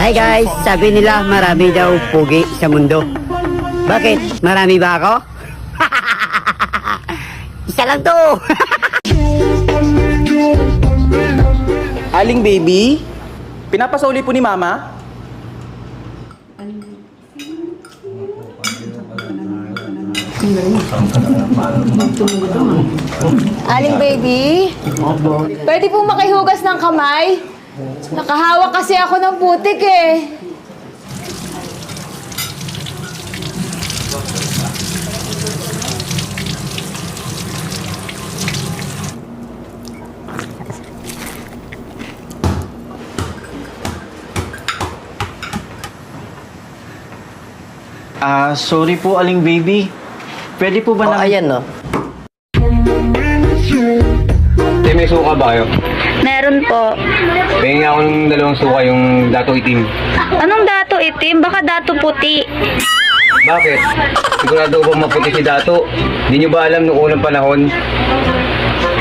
Hi guys, sabi nila marami daw pugi sa mundo. Bakit? Marami ba ako? Isa lang to. Aling baby, pinapasauli po ni mama? Aling baby, pwede pong makihugas ng kamay? Nakahawak kasi ako ng putik eh. Sorry po, Aling baby. Pwede po ba na... Ayan no. May suka ba kayo? Meron po. Bigyan ako ng 2 suka yung dato itim. Anong dato itim? Baka dato puti. Bakit? Sigurado ko ba maputi si dato? Hindi nyo ba alam noong unang panahon?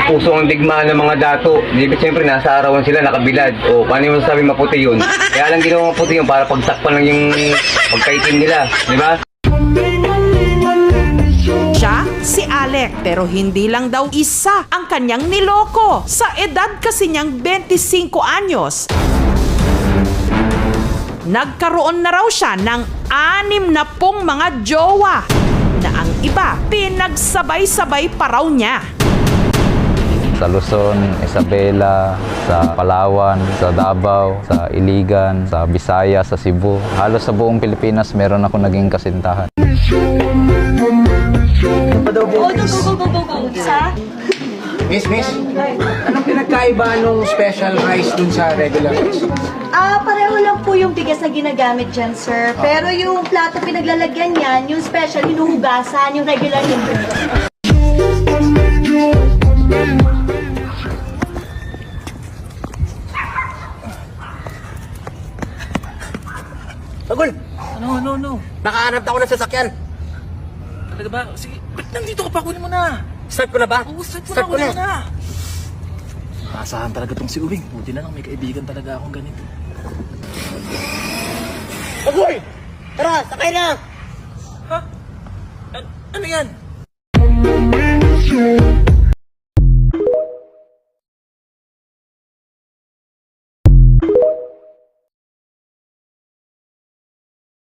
Puso ang digmaan ng mga dato. Di siyempre nasa arawan sila nakabilad. O paano mo sabi maputi yun? Kaya lang ginawa maputi yun para pagsakpan lang yung pagkaitim nila. Di ba? Siya, si Alec, pero hindi lang daw isa ang kanyang niloko. Sa edad kasi niyang 25 anyos, nagkaroon na raw siya ng 60 mga jowa na ang iba pinagsabay-sabay pa raw niya. Sa Luzon, Isabela, sa Palawan, sa Davao, sa Iligan, sa Visayas, sa Cebu. Halos sa buong Pilipinas meron ako naging kasintahan. Miss, anong pinagkaiba nung special rice dun sa regular rice? Pareho lang po yung bigas na ginagamit dyan, sir. Pero yung plato pinaglalagyan yan, yung special, hinuhugasan, yung regular hindi. Agol! No. Nakahanap ako ng sasakyan. Talaga ba? Sige, ba't nandito ka pa? Kunin mo na. Start ko na ba? Oo, start mo na. Maasahan talaga tong si Uwing. Buti na lang may kaibigan talaga akong ganito. Agol! Tara, sakay na! Ha? Ano yan?